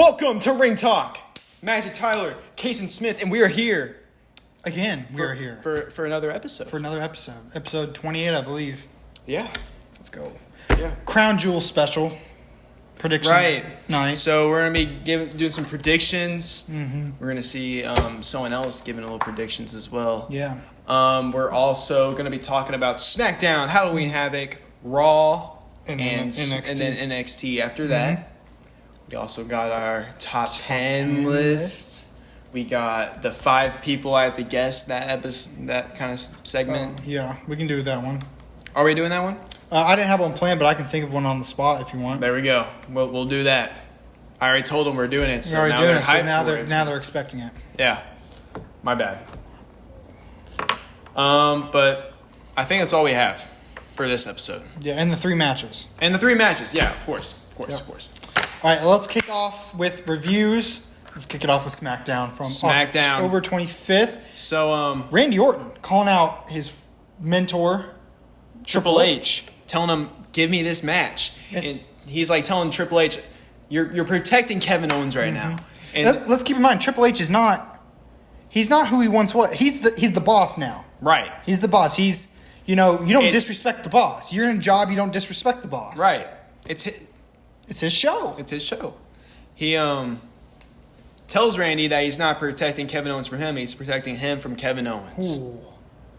Welcome to Ring Talk. Magic Tyler, Caysen Smith, and we are here. Again, we are here. For another episode. Episode 28, I believe. Yeah. Let's go. Yeah. Crown Jewel special. Predictions. Right. Nice. So we're going to be doing some predictions. Mm-hmm. We're going to see someone else giving a little predictions as well. Yeah. We're also going to be talking about SmackDown, Halloween Havoc, Raw, and NXT. then NXT after that. We also got our top 10 list. We got the 5 people I have to guess that episode, that kind of segment. Yeah, we can do that one. Are we doing that one? I didn't have one planned, but I can think of one on the spot if you want. There we go. We'll do that. I already told them we're doing it, so We're now doing they're it, so hyped now for they're it. now they're expecting it. Yeah, my bad. But I think that's all we have for this episode. Yeah, and the 3 matches. And the 3 matches, yeah, of course. All right, let's kick off with reviews. Let's kick it off with SmackDown from October 25th. So, Randy Orton calling out his mentor, Triple H, telling him, give me this match. And he's like telling Triple H, you're protecting Kevin Owens right now. And let's keep in mind, Triple H is not who he once was. He's the boss now. Right. He's the boss. You don't disrespect the boss. You're in a job, you don't disrespect the boss. Right. It's his show. It's his show. He tells Randy that he's not protecting Kevin Owens from him. He's protecting him from Kevin Owens. Ooh.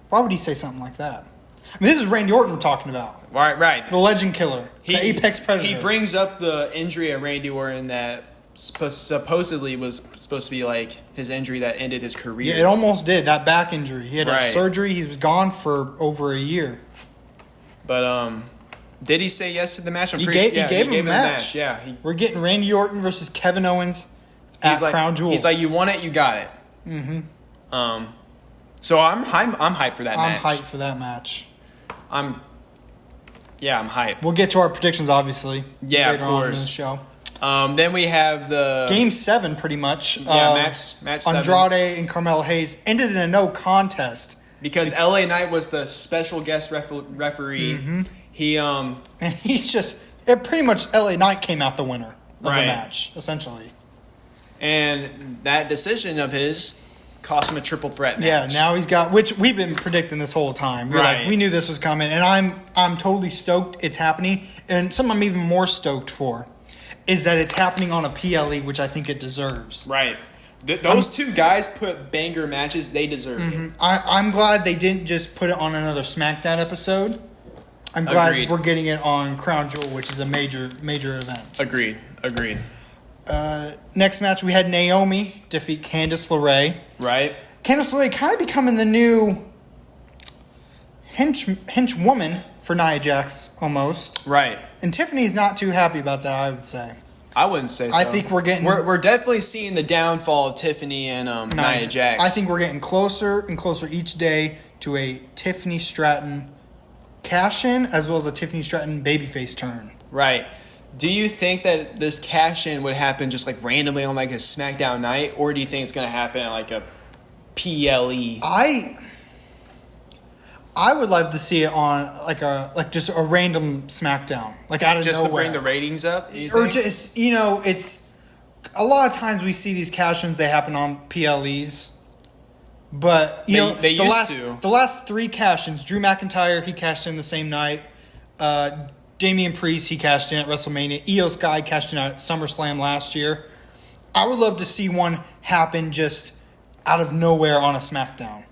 Why would he say something like that? I mean, this is Randy Orton we're talking about. Right. The Legend Killer. The Apex Predator. He brings up the injury of Randy Orton that supposedly was supposed to be like his injury that ended his career. Yeah, it almost did. That back injury. He had to have surgery. He was gone for over a year. But did he say yes to the match? He gave him a match. Yeah. We're getting Randy Orton versus Kevin Owens at Crown Jewel. He's like, you want it, you got it. Mm-hmm. So I'm hyped for that match. I'm hyped for that match. I'm hyped. We'll get to our predictions, obviously. Yeah, later of course. on in the show. Then we have the Game 7, pretty much. Yeah, match 7. Andrade and Carmelo Hayes ended in a no contest because LA Knight was the special guest referee. Mm-hmm. And he's just pretty much LA Knight came out the winner of the match, essentially. And that decision of his cost him a triple threat match. Yeah, now he's got, which we've been predicting this whole time. We knew this was coming, and I'm totally stoked it's happening. And something I'm even more stoked for is that it's happening on a PLE, which I think it deserves. Right. Those two guys put banger matches. They deserve it. I'm glad they didn't just put it on another SmackDown episode. I'm glad we're getting it on Crown Jewel, which is a major event. Agreed. Next match, we had Naomi defeat Candice LeRae. Right. Candice LeRae kind of becoming the new henchwoman for Nia Jax, almost. Right. And Tiffany's not too happy about that, I would say. I wouldn't say so. I think we're getting... We're definitely seeing the downfall of Tiffany and Nia Jax. I think we're getting closer and closer each day to a Tiffany Stratton cash-in as well as a Tiffany Stratton babyface turn. Right. Do you think that this cash-in would happen just like randomly on like a SmackDown night, or do you think it's going to happen at like a PLE? I would love to see it on like just a random SmackDown, like out of just nowhere. To bring the ratings up, you or think? Just it's a lot of times we see these cash-ins, they happen on PLEs, but the last 3 cash-ins, Drew McIntyre, he cashed in the same night. Damian Priest, he cashed in at WrestleMania. Io Sky cashed in at SummerSlam last year. I would love to see one happen just out of nowhere on a SmackDown.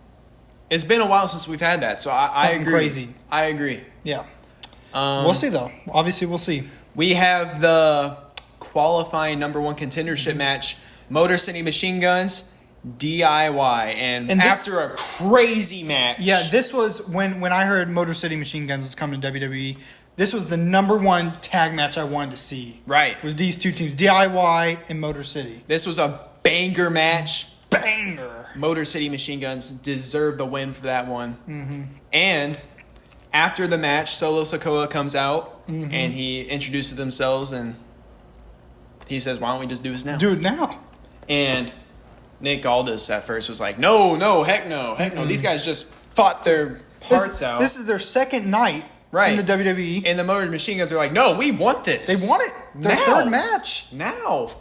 It's been a while since we've had that, so I agree. Crazy. I agree. Yeah. We'll see, though. Obviously, we'll see. We have the qualifying number 1 contendership match, Motor City Machine Guns, DIY. And after a crazy match. Yeah, this was when I heard Motor City Machine Guns was coming to WWE. This was the number 1 tag match I wanted to see. Right. With these 2 teams, DIY and Motor City. This was a banger match. Banger. Motor City Machine Guns deserve the win for that one. Mm-hmm. And after the match, Solo Sikoa comes out and he introduces themselves and he says, why don't we just do this now? Do it now. And Nick Aldis at first was like, no, heck no. These guys just fought their hearts out. This is their second night in the WWE. And the Motor Machine Guns are like, no, we want this. They want it. Their third match. Now.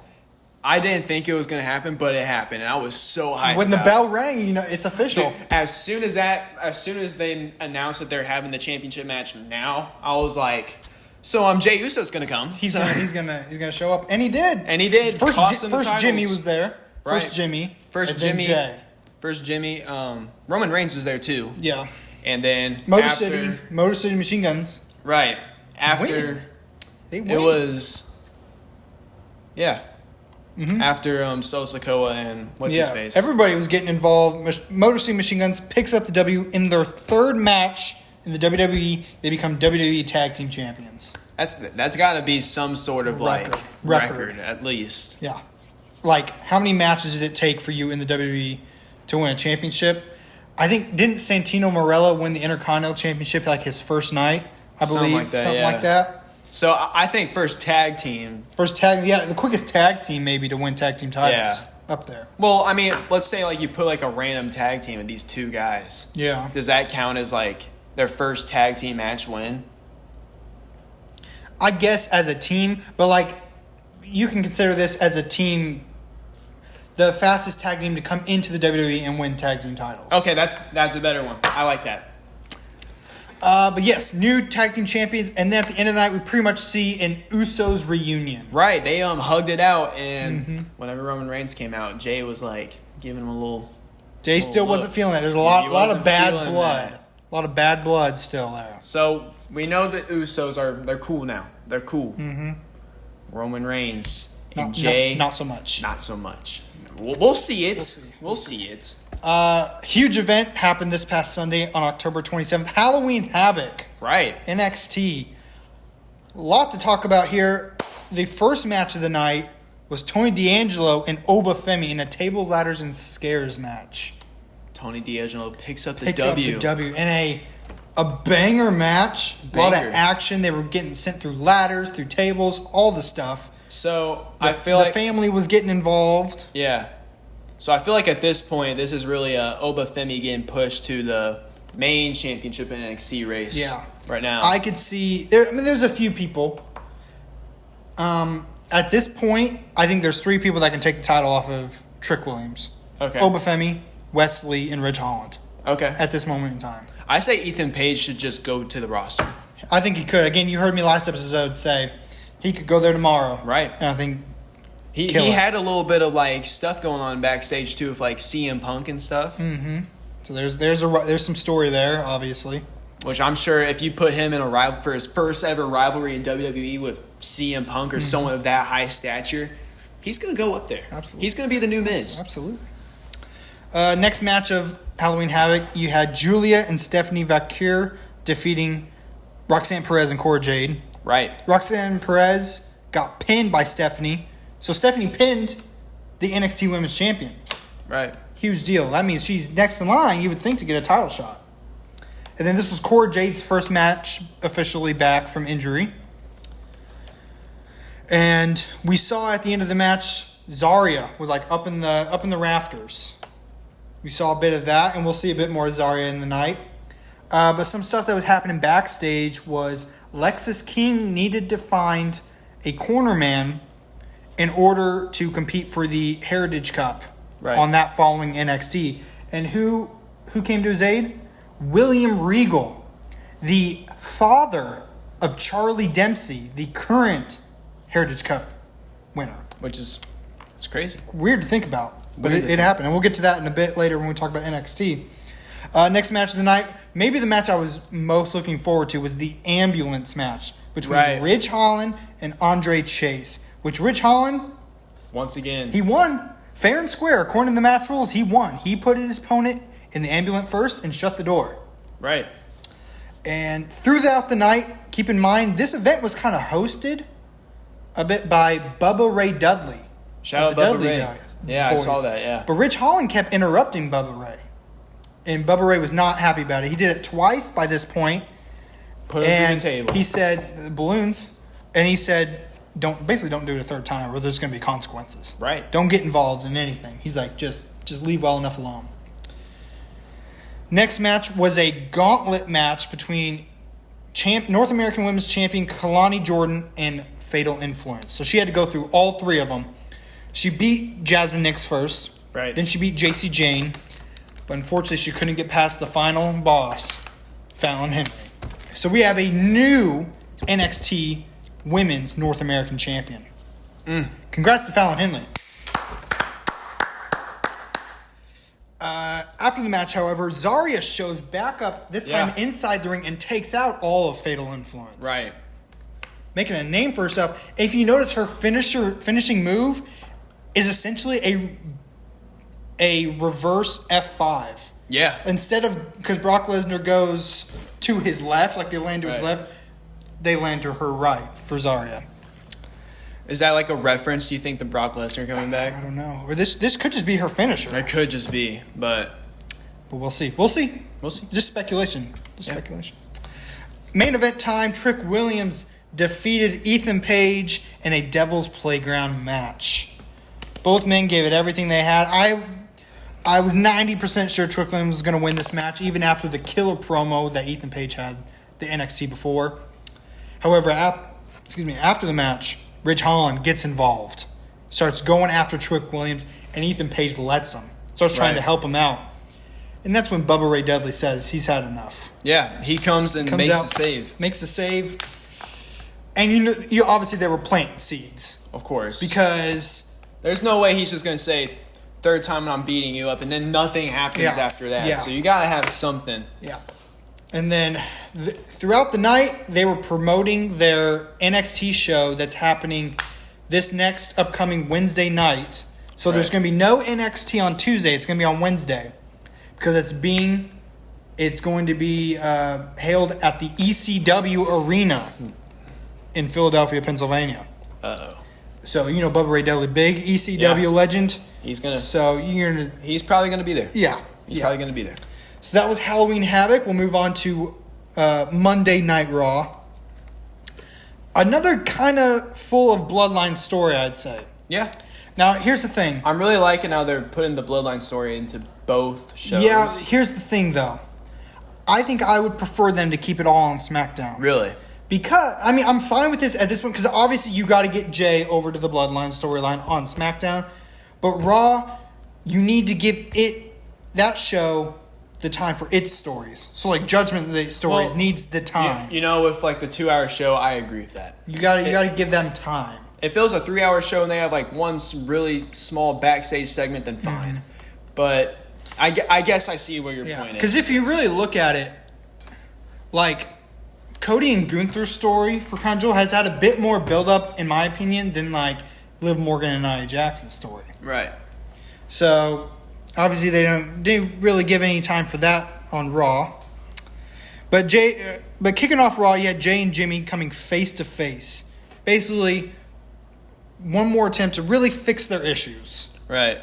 I didn't think it was going to happen, but it happened, and I was so hyped. When the bell rang, it's official. Dude, as soon as they announced that they're having the championship match now, I was like, so Jey Uso's going to come. He's gonna show up, and he did. First Jimmy was there. Right. First Jimmy. Jay. First Jimmy. Roman Reigns was there too. Yeah. And then Motor City Machine Guns. Right. After they win. It was, yeah. Mm-hmm. After Solo Sikoa and what's his face. Everybody was getting involved. Motor City Machine Guns picks up the W in their third match in the WWE. They become WWE Tag Team Champions. That's got to be some sort of record at least. Yeah. Like, how many matches did it take for you in the WWE to win a championship? I think, didn't Santino Marella win the Intercontinental Championship like his first night? I believe. Something like that. So I think first tag team. The quickest tag team maybe to win tag team titles. Yeah. Up there. Well, I mean, let's say like you put like a random tag team with these two guys. Yeah. Does that count as like their first tag team match win? I guess as a team, but like you can consider this as a team, the fastest tag team to come into the WWE and win tag team titles. Okay, that's a better one. I like that. But yes, new tag team champions, and then at the end of the night, we pretty much see an Usos reunion. Right, they hugged it out, and whenever Roman Reigns came out, Jay was like giving him a little. Jay still wasn't feeling it. There's a lot of bad blood, a lot of bad blood still there. So we know the Usos they're cool now. They're cool. Mm-hmm. Roman Reigns and Jay, not so much. Not so much. We'll see it. We'll see it. Huge event happened this past Sunday on October 27th. Halloween Havoc. Right. NXT. A lot to talk about here. The first match of the night was Tony D'Angelo and Oba Femi in a tables, ladders, and scares match. Tony D'Angelo picks up the W. In a banger match. A lot of action. They were getting sent through ladders, through tables, all the stuff. So I feel like the family was getting involved. Yeah. So I feel like at this point, this is really Oba Femi getting pushed to the main championship in NXT race. Yeah. Right now. I could see there's a few people. At this point, I think there's 3 people that can take the title off of Trick Williams. Okay. Oba Femi, Wesley, and Ridge Holland. Okay. At this moment in time. I say Ethan Page should just go to the roster. I think he could. Again, you heard me last episode say he could go there tomorrow. Right. And I think he had a little bit of like stuff going on backstage too, with like CM Punk and stuff. Mm-hmm. So there's some story there, obviously. Which I'm sure if you put him in a rival for his first ever rivalry in WWE with CM Punk or someone of that high stature, he's going to go up there. Absolutely. He's going to be the new Miz. Absolutely. Next match of Halloween Havoc, you had Julia and Stephanie Vaquer defeating Roxanne Perez and Cora Jade. Right. Roxanne Perez got pinned by Stephanie. So Stephanie pinned the NXT Women's Champion. Right. Huge deal. That means she's next in line, you would think, to get a title shot. And then this was Cora Jade's first match officially back from injury. And we saw at the end of the match, Zarya was like up in the rafters. We saw a bit of that, and we'll see a bit more of Zarya in the night. But some stuff that was happening backstage was Lexis King needed to find a corner man in order to compete for the Heritage Cup on that following NXT. And who came to his aid? William Regal, the father of Charlie Dempsey, the current Heritage Cup winner. It's crazy. Weird to think about, but it happened. And we'll get to that in a bit later when we talk about NXT. Next match of the night, maybe the match I was most looking forward to was the ambulance match between Ridge Holland and Andre Chase. Which Ridge Holland, once again, he won fair and square. According to the match rules, he won. He put his opponent in the ambulance first and shut the door. Right. And throughout the night, keep in mind, this event was kind of hosted a bit by Bubba Ray Dudley. Shout out Bubba Ray. Yeah, I saw that, yeah. But Ridge Holland kept interrupting Bubba Ray. And Bubba Ray was not happy about it. He did it twice by this point. Put him through the table. He said, balloons. And he said, don't do it a third time or there's going to be consequences. Right. Don't get involved in anything. He's like, just leave well enough alone. Next match was a gauntlet match between North American Women's Champion Kalani Jordan and Fatal Influence. So she had to go through all 3 of them. She beat Jasmine Nix first. Right. Then she beat JC Jane. But unfortunately, she couldn't get past the final boss, Fallon Henley. So we have a new NXT Women's North American Champion. Congrats to Fallon Henley. After the match, however, Zarya shows back up, this time inside the ring, and takes out all of Fatal Influence. Right. Making a name for herself. If you notice, her finishing move is essentially a reverse F5. Yeah. Instead of, because Brock Lesnar goes to his left, like they land to his left, they land to her right for Zarya. Is that like a reference? Do you think the Brock Lesnar coming back? I don't know. Or this could just be her finisher. It could just be, but we'll see. We'll see. Just speculation. Speculation. Main event time. Trick Williams defeated Ethan Page in a Devil's Playground match. Both men gave it everything they had. I was 90% sure Trick Williams was going to win this match, even after the killer promo that Ethan Page had the NXT before. However, after the match, Ridge Holland gets involved, starts going after Trick Williams, and Ethan Page lets him. Starts trying to help him out. And that's when Bubba Ray Dudley says he's had enough. Yeah, he comes makes a save. Makes a save. And you obviously they were planting seeds. Of course. Because there's no way he's just going to say, third time I'm beating you up, and then nothing happens after that. Yeah. So you got to have something. Yeah. And then throughout the night, they were promoting their NXT show that's happening this next upcoming Wednesday night. So there's going to be no NXT on Tuesday. It's going to be on Wednesday. Because it's going to be held at the ECW Arena in Philadelphia, Pennsylvania. Uh-oh. So, Bubba Ray Dudley, big ECW legend. He's going to... So, he's probably going to be there. Yeah. He's probably going to be there. So that was Halloween Havoc. We'll move on to Monday Night Raw. Another kind of full of Bloodline story, I'd say. Yeah. Now, here's the thing. I'm really liking how they're putting the Bloodline story into both shows. Yeah, here's the thing, though. I think I would prefer them to keep it all on SmackDown. Really? Because, I'm fine with this at this point, because obviously you got to get Jay over to the Bloodline storyline on SmackDown. But Raw, you need to give that show the time for its stories. So, like, Judgment Day stories needs the time. With, like, the 2-hour show, I agree with that. You gotta give them time. If it was a 3-hour show and they have, like, one really small backstage segment, then fine. Mm-hmm. But I guess I see where your point is. Because if you really look at it, like, Cody and Gunther's story for Conjure has had a bit more build-up, in my opinion, than, like, Liv Morgan and Nia Jax's story. Right. So, obviously, they didn't really give any time for that on Raw. But kicking off Raw, you had Jay and Jimmy coming face-to-face. Basically, one more attempt to really fix their issues. Right.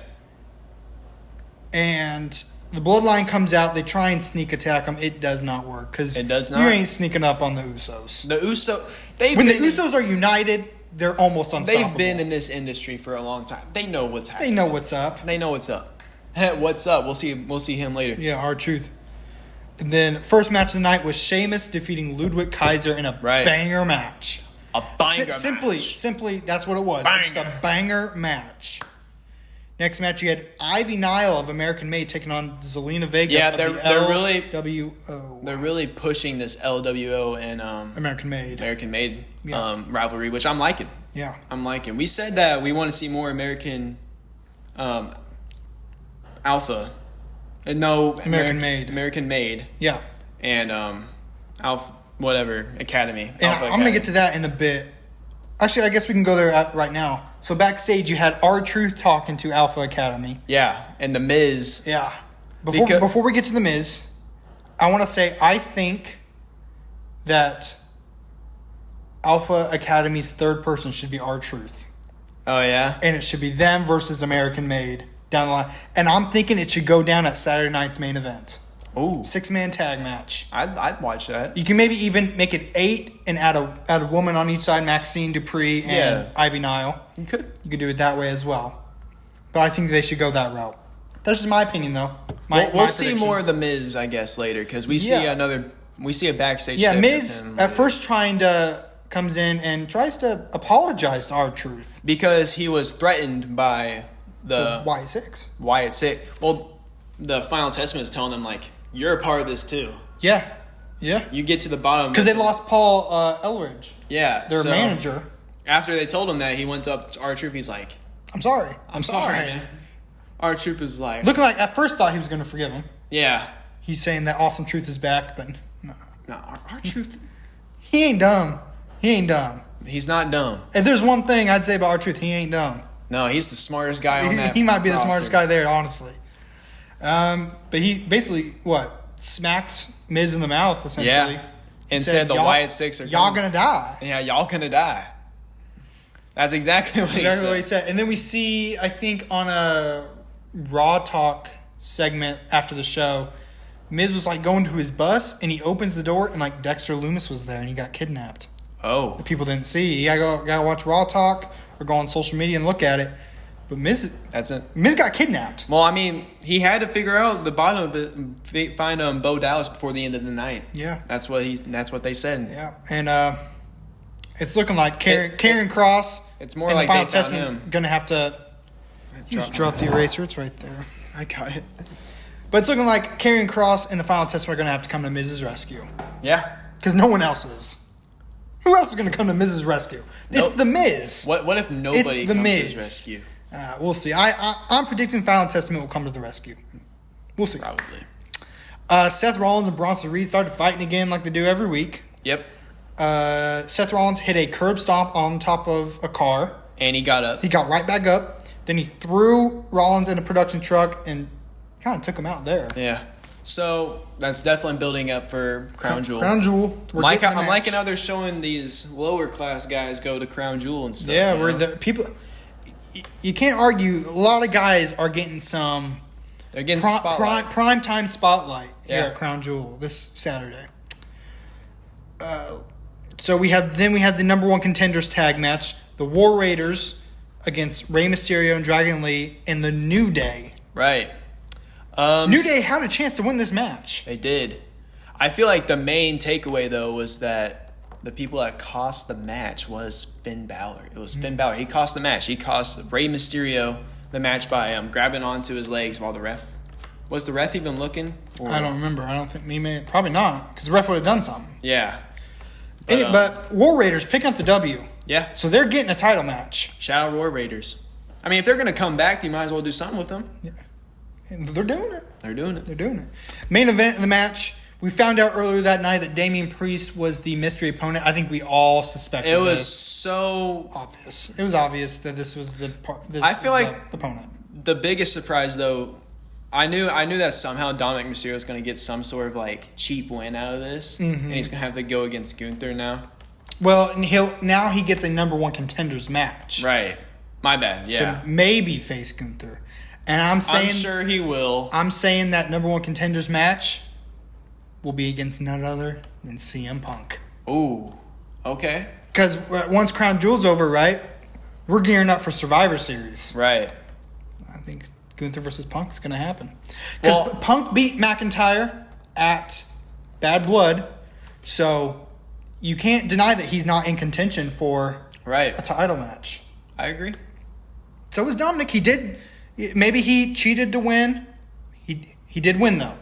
And the Bloodline comes out. They try and sneak attack them. It does not work. Because it does not. You ain't sneaking up on the Usos. The Usos are united, they're almost unstoppable. They've been in this industry for a long time. They know what's happening. They know what's up. What's up? We'll see him later. Yeah, R-Truth. And then first match of the night was Sheamus defeating Ludwig Kaiser in a banger match. A banger match. Simply, that's what it was. Banger. Just a banger match. Next match, you had Ivy Nile of American Made taking on Zelina Vega. Yeah, of they're really LWO. They're really pushing this LWO and American Made rivalry, which I'm liking. Yeah, I'm liking. We said that we want to see more American Alpha. American Made. Yeah. And Alpha Academy. And I'm going to get to that in a bit. Actually, I guess we can go there right now. So backstage, you had R-Truth talking to Alpha Academy. Yeah, and The Miz. Yeah. Before we get to The Miz, I want to say I think that Alpha Academy's third person should be R-Truth. Oh, yeah? And it should be them versus American Made down the line. And I'm thinking it should go down at Saturday night's main event. Ooh. 6-man tag match. I'd watch that. You can maybe even make it 8 and add a woman on each side, Maxine Dupree and Ivy Nile. You could do it that way as well. But I think they should go that route. That's just my opinion, though. We'll see more of The Miz, I guess, later, because we see a backstage. Yeah, Miz at first trying to comes in and tries to apologize to R-Truth. Because he was threatened by the Wyatt Six. Wyatt Six. Well, the Final Testament is telling them, like, you're a part of this too. Yeah. Yeah. You get to the bottom. Because they lost Paul Elridge. Yeah. Their manager. After they told him that, he went up to R-Truth. He's like, I'm sorry. I'm sorry, man. R-Truth was like... Looking like, at first thought he was going to forgive him. Yeah. He's saying that Awesome Truth is back, but no. No, R-Truth... He ain't dumb. He's not dumb. If there's one thing I'd say about R-Truth, he ain't dumb. No, he's the smartest guy on that He might be roster. the smartest guy there, honestly. But he basically, smacked Miz in the mouth, essentially. Yeah. And said the Wyatt Six are y'all gonna die. Yeah, y'all gonna die. That's exactly what he said. And then we see, I think, on a Raw Talk segment after the show, Miz was, going to his bus, and he opens the door, and, Dexter Lumis was there, and he got kidnapped. Oh. That people didn't see. You gotta watch Raw Talk or go on social media and look at it. But Miz got kidnapped. Well, I mean, he had to figure out the bottom of it, find Bo Dallas before the end of the night. Yeah. That's what they said. Yeah. And it's looking like Karrion Kross. It's more like they found him. Gonna have to just drop the eraser. It's right there. I got it. But it's looking like Karrion Kross and the Final Testament are going to have to come to Miz's rescue. Yeah. Because no one else is. Who else is going to come to Miz's rescue? It's the Miz. What if nobody comes to his rescue? We'll see. I'm predicting Final Testament will come to the rescue. We'll see. Probably. Seth Rollins and Bronson Reed started fighting again like they do every week. Yep. Seth Rollins hit a curb stomp on top of a car. And he got up. He got right back up. Then he threw Rollins in a production truck and kind of took him out there. Yeah. So that's definitely building up for Crown Jewel. Crown Jewel. I'm liking how they're showing these lower class guys go to Crown Jewel and stuff. Yeah, where the people... You can't argue. A lot of guys are getting some... They're getting spotlight. Prime time spotlight here at Crown Jewel this Saturday. So we had the number one contenders tag match. The War Raiders against Rey Mysterio and Dragon Lee in the New Day. Right. New Day had a chance to win this match. They did. I feel like the main takeaway, though, was that the people that cost the match was Finn Balor. It was Finn Balor. He cost the match. He cost Rey Mysterio the match by grabbing onto his legs while the ref... Was the ref even looking? I don't remember. I don't think... Probably not, because the ref would have done something. Yeah. But War Raiders picking up the W. Yeah. So they're getting a title match. Shout out War Raiders. I mean, if they're going to come back, you might as well do something with them. Yeah. And they're doing it. They're doing it. Main event of the match, we found out earlier that night that Damian Priest was the mystery opponent. I think we all suspected it. It was so obvious. It was obvious that this was the opponent. The biggest surprise, though, I knew that somehow Dominic Mysterio is going to get some sort of cheap win out of this, and he's going to have to go against Gunther now. Well, and he gets a number one contenders match. Right. My bad. Yeah. To maybe face Gunther. And I'm sure he will. I'm saying that number one contenders match will be against none other than CM Punk. Ooh. Okay. Because once Crown Jewel's over, right, we're gearing up for Survivor Series. Right. I think Gunther versus Punk is going to happen. Because Punk beat McIntyre at Bad Blood, so you can't deny that he's not in contention for a title match. I agree. So is Dominic. He did... Maybe he cheated to win. He did win, though.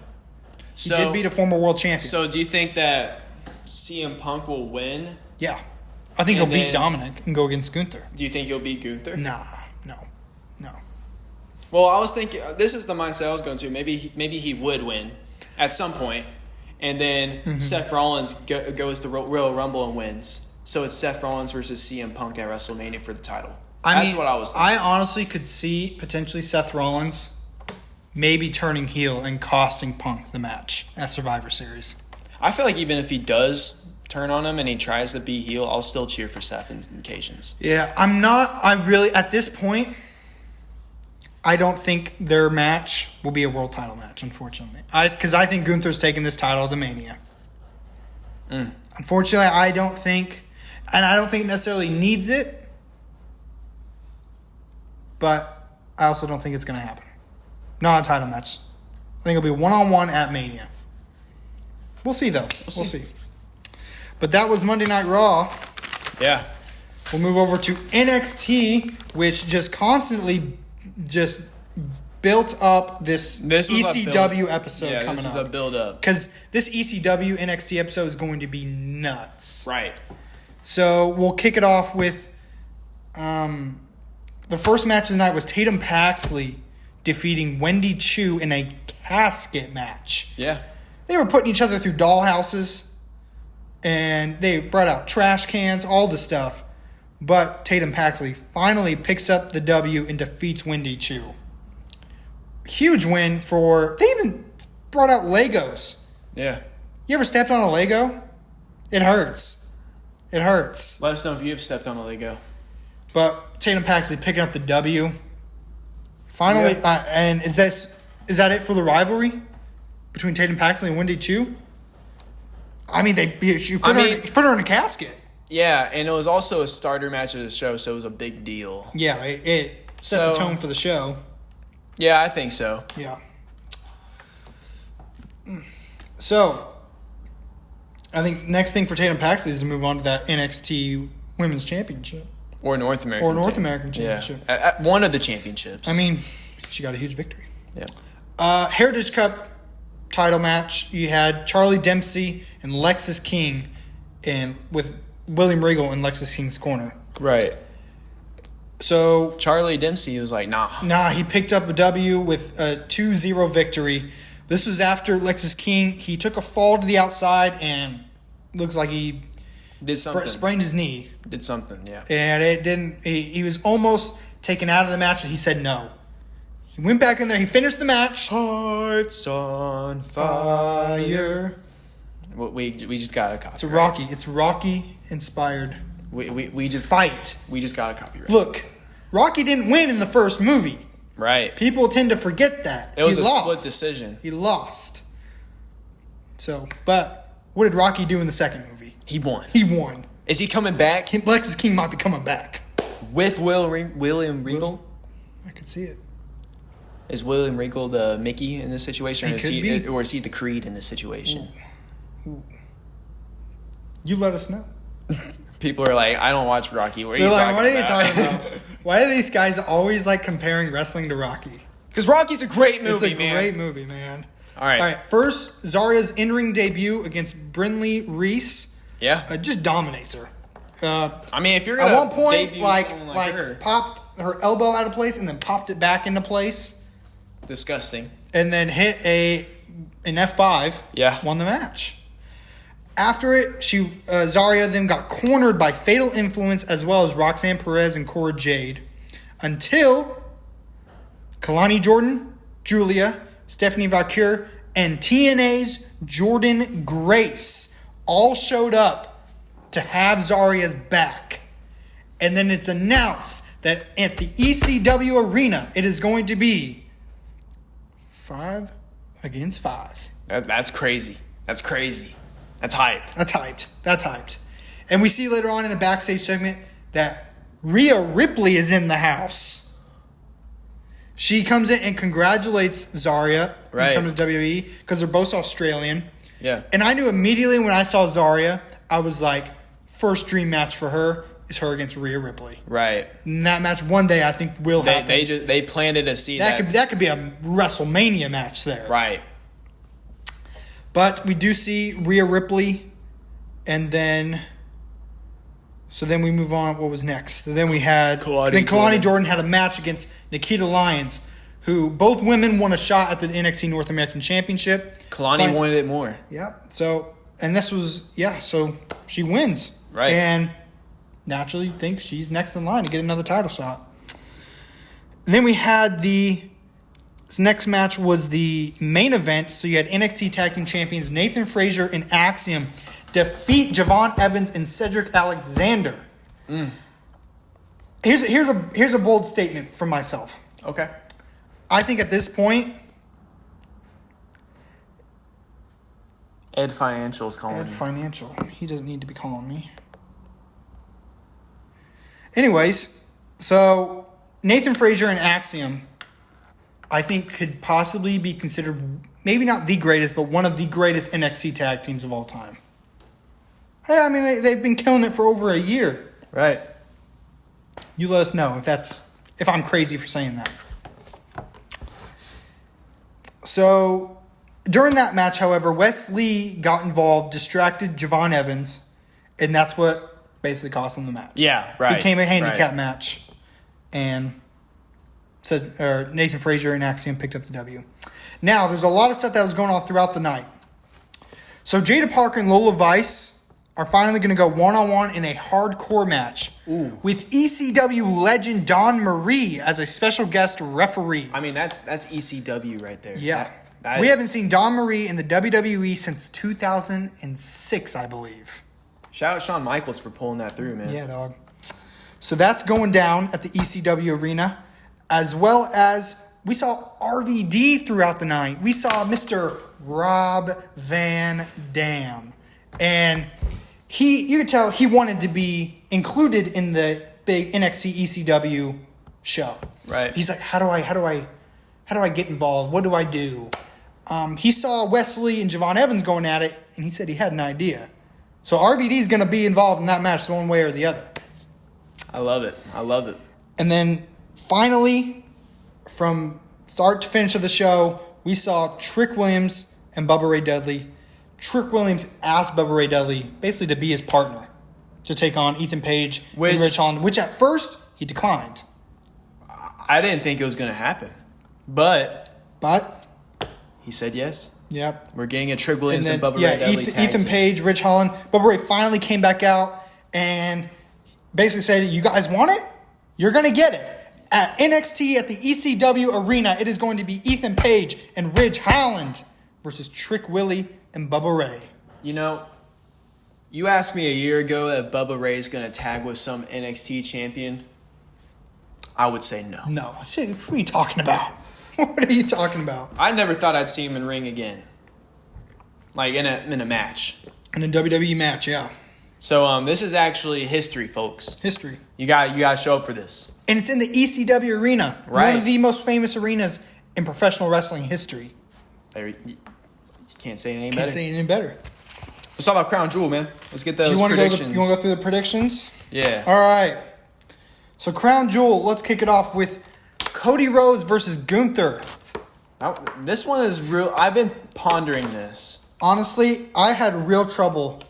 He did beat a former world champion. So do you think that CM Punk will win? Yeah. I think he'll beat Dominic and go against Gunther. Do you think he'll beat Gunther? No. Well, I was thinking, this is the mindset I was going to. Maybe he would win at some point, and then Seth Rollins goes to Royal Rumble and wins. So it's Seth Rollins versus CM Punk at WrestleMania for the title. That's what I was thinking. I honestly could see potentially Seth Rollins maybe turning heel and costing Punk the match at Survivor Series. I feel like even if he does turn on him and he tries to be heel, I'll still cheer for Seth in occasions. Yeah, at this point, I don't think their match will be a world title match, unfortunately. Because I think Gunther's taking this title to Mania. Unfortunately, I don't think it necessarily needs it. But I also don't think it's going to happen. Not a title match. I think it'll be one-on-one at Mania. We'll see, though. We'll see. But that was Monday Night Raw. Yeah. We'll move over to NXT, which just constantly just built up this ECW episode coming up. Yeah, this is a build-up. Because this ECW NXT episode is going to be nuts. Right. So we'll kick it off with the first match of the night was Tatum Paxley defeating Wendy Chu in a casket match. Yeah. They were putting each other through dollhouses, and they brought out trash cans, all the stuff. But Tatum Paxley finally picks up the W and defeats Wendy Chu. Huge win for... They even brought out Legos. Yeah. You ever stepped on a Lego? It hurts. It hurts. Let us know if you've stepped on a Lego. But Tatum Paxley picking up the W. Finally, and is that it for the rivalry between Tatum Paxley and Wendy Chu? I mean, she put her in a casket. Yeah, and it was also a starter match of the show, so it was a big deal. Yeah, it set the tone for the show. Yeah, I think so. Yeah. So, I think next thing for Tatum Paxley is to move on to that NXT Women's Championship. Or North American Championship. Yeah. At one of the championships. I mean, she got a huge victory. Yeah. Heritage Cup title match. You had Charlie Dempsey and Lexis King, and with William Regal in Lexis King's corner. Right. So Charlie Dempsey was like, nah. He picked up a W with a 2-0 victory. This was after Lexis King. He took a fall to the outside and looks like he did something. Sprained his knee. Did something, yeah. And it didn't. He was almost taken out of the match, but he said no. He went back in there. He finished the match. Hearts on fire. We just got a copy. It's Rocky inspired. We just fight. We just got a copyright. Look, Rocky didn't win in the first movie. Right. People tend to forget that. It was a split decision. He lost. So, but what did Rocky do in the second movie? He won. Is he coming back? Lexis King might be coming back. With William Regal? I could see it. Is William Regal the Mickey in this situation? Or is he the Creed in this situation? Ooh. You let us know. People are like, I don't watch Rocky. What are you talking about? Why are these guys always like comparing wrestling to Rocky? Because Rocky's a great movie, man. It's a great movie, man. All right. First, Zarya's in-ring debut against Brynlee Reese. Yeah. Just dominates her. I mean, if you're going to at one point, debut someone like her. Popped her elbow out of place and then popped it back into place. Disgusting. And then hit an F5. Yeah. Won the match. After it, Zarya then got cornered by Fatal Influence as well as Roxanne Perez and Cora Jade until Kalani Jordan, Julia, Stephanie Valkyrie, and TNA's Jordan Grace all showed up to have Zarya's back. And then it's announced that at the ECW arena, it is going to be 5 against 5. That's crazy. That's hyped. And we see later on in the backstage segment that Rhea Ripley is in the house. She comes in and congratulates Zarya right. coming to WWE because they're both Australian. Yeah. And I knew immediately when I saw Zarya, I was like, first dream match for her is her against Rhea Ripley. Right. And that match one day I think will happen. They planted a seed. That could be a WrestleMania match there. Right. But we do see Rhea Ripley, and then we move on. What was next? So then we had Kalani Jordan had a match against Nikita Lyons, who both women won a shot at the NXT North American Championship. Kalani wanted it more. Yep. So she wins. Right. And naturally think she's next in line to get another title shot. And then we had this next match was the main event. So you had NXT Tag Team Champions Nathan Frazier and Axiom defeat Javon Evans and Cedric Alexander. Here's a bold statement from myself. Okay. I think at this point, Ed Financial's calling Ed Financial. He doesn't need to be calling me. Anyways, so Nathan Frazier and Axiom, I think, could possibly be considered maybe not the greatest, but one of the greatest NXT tag teams of all time. I mean, they've been killing it for over a year. Right. You let us know if I'm crazy for saying that. So, during that match, however, Wes Lee got involved, distracted Javon Evans, and that's what basically cost him the match. Yeah, right. It became a handicap match, and Nathan Frazier and Axiom picked up the W. Now, there's a lot of stuff that was going on throughout the night. So, Jada Parker and Lola Vice are finally going to go one-on-one in a hardcore match with ECW legend Dawn Marie as a special guest referee. I mean, that's ECW right there. Yeah. We haven't seen Dawn Marie in the WWE since 2006, I believe. Shout out Shawn Michaels for pulling that through, man. Yeah, dog. So that's going down at the ECW arena, as well as we saw RVD throughout the night. We saw Mr. Rob Van Dam. And you could tell he wanted to be included in the big NXT ECW show. Right. He's like, how do I get involved? What do I do? He saw Wesley and Javon Evans going at it, and he said he had an idea. So RVD is going to be involved in that match one way or the other. I love it. And then finally, from start to finish of the show, we saw Trick Williams and Bubba Ray Dudley. Trick Williams asked Bubba Ray Dudley basically to be his partner to take on Ethan Page and Rich Holland, which at first he declined. I didn't think it was going to happen, but he said yes. Yep. We're getting a Trick Williams and Bubba Ray Dudley tag Ethan team. Page, Rich Holland. Bubba Ray finally came back out and basically said, you guys want it? You're going to get it. At NXT at the ECW arena, it is going to be Ethan Page and Ridge Holland versus Trick Willie and Bubba Ray. You know, you asked me a year ago that Bubba Ray is going to tag with some NXT champion. I would say no. No. What are you talking about? What are you talking about? I never thought I'd see him in ring again. Like in a match. In a WWE match, yeah. So this is actually history, folks. History. You got to show up for this. And it's in the ECW arena. Right. One of the most famous arenas in professional wrestling history. You can't say it any better. Can't say it any better. Let's talk about Crown Jewel, man. Let's get those predictions. You want to go through the predictions? Yeah. All right. So Crown Jewel, let's kick it off with Cody Rhodes versus Gunther. Now, this one is real. I've been pondering this. Honestly, I had real trouble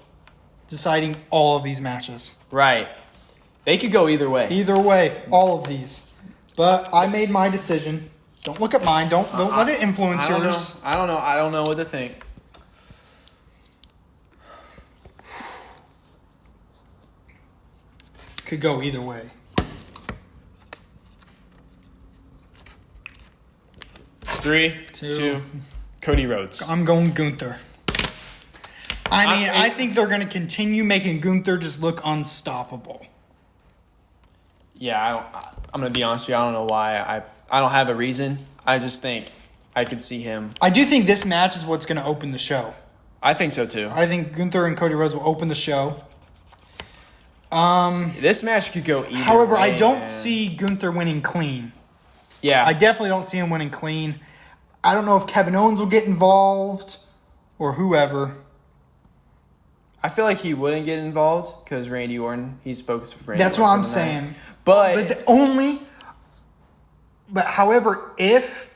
deciding all of these matches. Right. They could go either way. Either way, all of these. But I made my decision. Don't look at mine. Don't let it influence yours. I don't know what to think. Could go either way. 3, 2, Cody Rhodes. I'm going Gunther. I think they're going to continue making Gunther just look unstoppable. Yeah, I'm going to be honest with you. I don't know why. I don't have a reason. I just think I could see him. I do think this match is what's going to open the show. I think so, too. I think Gunther and Cody Rhodes will open the show. This match could go either However, way, I don't see Gunther winning clean. Yeah. I definitely don't see him winning clean. I don't know if Kevin Owens will get involved or whoever. I feel like he wouldn't get involved because Randy Orton, he's focused with Randy That's Orton. what I'm saying. But however, if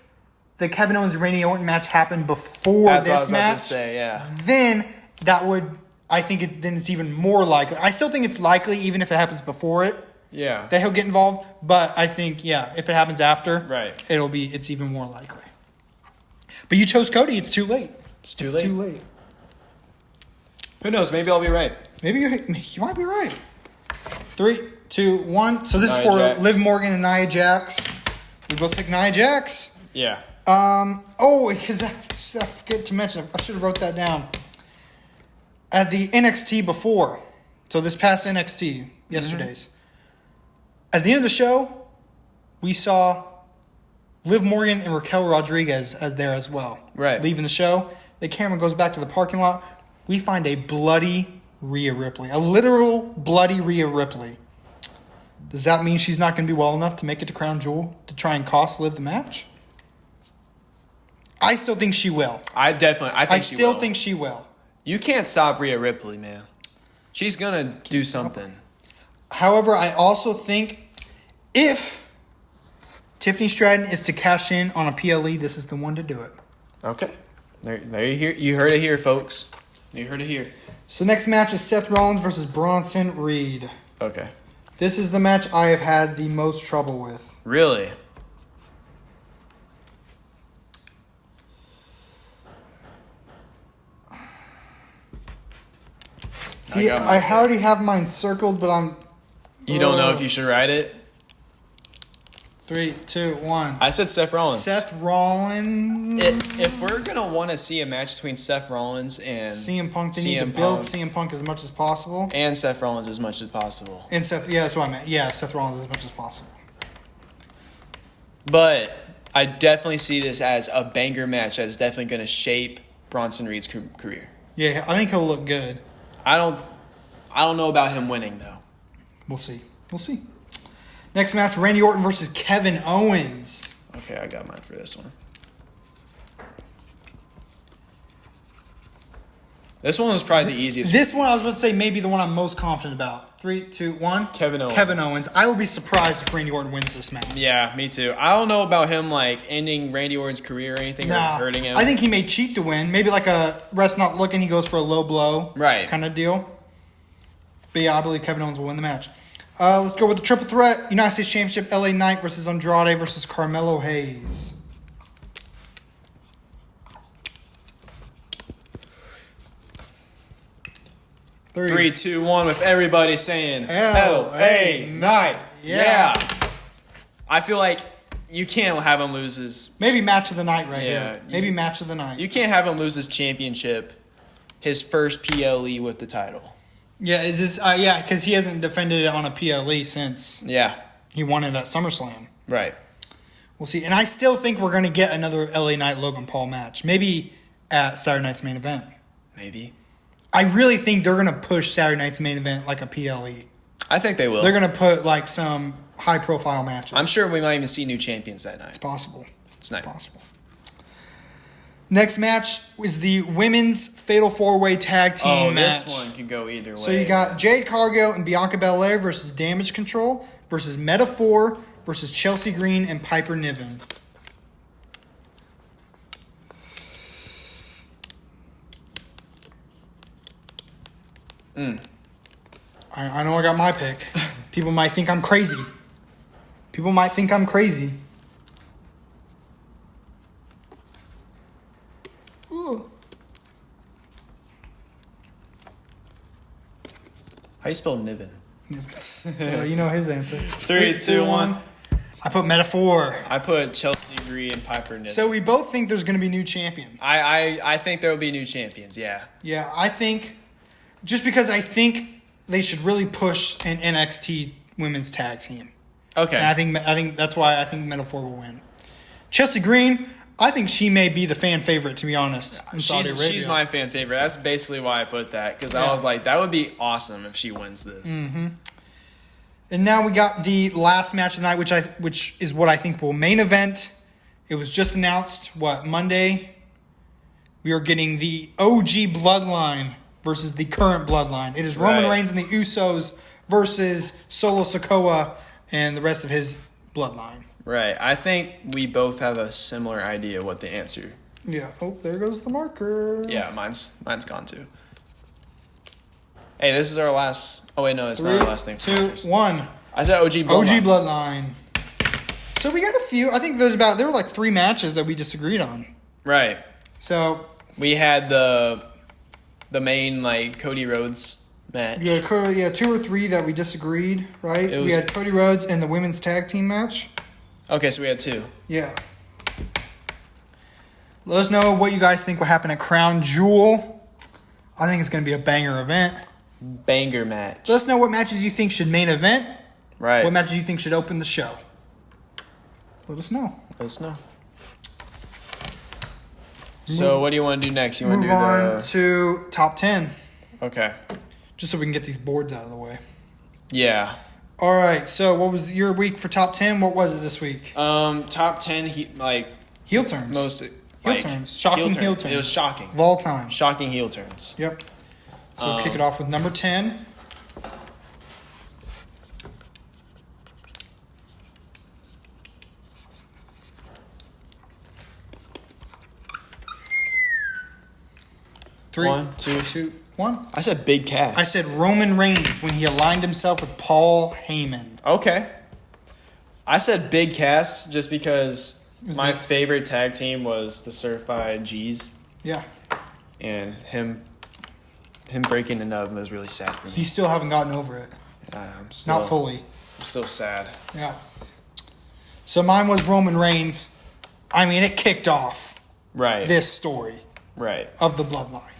the Kevin Owens Randy Orton match happened before that's this what I was match, about to say, yeah. then that would, I think then it's even more likely. I still think it's likely, even if it happens before it, Yeah. that he'll get involved. But I think, if it happens after, Right. it's even more likely. But you chose Cody. It's too late. It's too late. late. Who knows? Maybe I'll be right. Maybe you might be right. 3, 2, 1. So this is Nia for Jax. Liv Morgan and Nia Jax. We both pick Nia Jax. Yeah. Because I forget to mention, I should have wrote that down. At the NXT before, so this past NXT, yesterday's, at the end of the show, we saw Liv Morgan and Raquel Rodriguez there as well. Right. Leaving the show. The camera goes back to the parking lot. We find a bloody Rhea Ripley. A literal bloody Rhea Ripley. Does that mean she's not going to be well enough to make it to Crown Jewel to try and cost Liv the match? I still think she will. I still think she will. You can't stop Rhea Ripley, man. She's gonna do something. However, I also think if Tiffany Stratton is to cash in on a PLE, this is the one to do it. Okay. There you heard it here, folks. You heard it here. So next match is Seth Rollins versus Bronson Reed. Okay. This is the match I have had the most trouble with. Really? See, I already have mine circled, but I'm... You don't know if you should write it? 3, 2, 1. I said Seth Rollins. Seth Rollins. If we're going to want to see a match between Seth Rollins and CM Punk, they need to build CM Punk as much as possible. And Seth Rollins as much as possible. And Seth, yeah, that's what I meant. Yeah, Seth Rollins as much as possible. But I definitely see this as a banger match that's definitely going to shape Bronson Reed's career. Yeah, I think he'll look good. I don't know about him winning, though. We'll see. Next match, Randy Orton versus Kevin Owens. Okay, I got mine for this one. This one was probably the easiest. This one I was about to say maybe the one I'm most confident about. 3, 2, 1. Kevin Owens. I will be surprised if Randy Orton wins this match. Yeah, me too. I don't know about him ending Randy Orton's career or anything or hurting him. I think he may cheat to win. Maybe like a ref's not looking, he goes for a low blow. Right. Kind of deal. But yeah, I believe Kevin Owens will win the match. Let's go with the triple threat. United States Championship, LA Knight versus Andrade versus Carmelo Hayes. Three, 2, 1 with everybody saying LA Knight. Yeah. I feel like you can't have him lose his... Maybe match of the night here. Maybe match of the night. You can't have him lose his championship, his first PLE with the title. Yeah, because he hasn't defended it on a PLE since he won it at SummerSlam. Right. We'll see. And I still think we're going to get another LA Knight Logan Paul match. Maybe at Saturday night's main event. Maybe. I really think they're going to push Saturday night's main event like a PLE. I think they will. They're going to put like some high-profile matches. I'm sure we might even see new champions that night. It's possible. It's possible. Next match is the women's Fatal 4-Way Tag Team match. This one can go either way. So you got Jade Cargill and Bianca Belair versus Damage Control versus Meta-4 versus Chelsea Green and Piper Niven. I know I got my pick. People might think I'm crazy. Ooh. How you spell Niven? You know his answer. 3, 2, 1. I put Meta-4. I put Chelsea Green and Piper Niven. So we both think there's going to be new champion. I think there will be new champions, yeah. Yeah, I think... Just because I think they should really push an NXT women's tag team. Okay. And I think that's why I think Meta-4 will win. Chelsea Green, I think she may be the fan favorite, to be honest, in Saudi Arabia. She's my fan favorite. That's basically why I put that, because I was like, that would be awesome if she wins this. Mm-hmm. And now we got the last match of the night, which is what I think will main event. It was just announced, Monday? We are getting the OG Bloodline versus the current Bloodline. It is Roman Reigns and the Usos versus Solo Sikoa and the rest of his Bloodline. Right. I think we both have a similar idea what the answer. Yeah. Oh, there goes the marker. Yeah, mine's gone too. Hey, this is our last... Oh, wait, no, it's not our last thing. 2, 1. I said OG Bloodline. OG Bloodline. So we got a few. I think there were like 3 matches that we disagreed on. Right. So... We had the main, Cody Rhodes match. Yeah, 2 or 3 that we disagreed, right? We had Cody Rhodes and the women's tag team match. Okay, so we had 2. Yeah. Let us know what you guys think will happen at Crown Jewel. I think it's going to be a banger event. Banger match. Let us know what matches you think should main event. Right. What matches you think should open the show. Let us know. So what do you want to do next? You want to move on to top 10. Okay. Just so we can get these boards out of the way. Yeah. All right. So what was your week for top 10? What was it this week? Top 10 heel turns. Most heel turns. Shocking heel turns. It was shocking. Of all time. Shocking heel turns. Yep. So we'll kick it off with number 10. 3, One, two. 2, 1. I said Big Cass. I said Roman Reigns when he aligned himself with Paul Heyman. Okay. I said Big Cass just because my favorite tag team was the Certified G's. Yeah. And him breaking the nub was really sad for me. You still haven't gotten over it. I'm still, Not fully. I'm still sad. Yeah. So mine was Roman Reigns. I mean, it kicked off this story of the bloodline.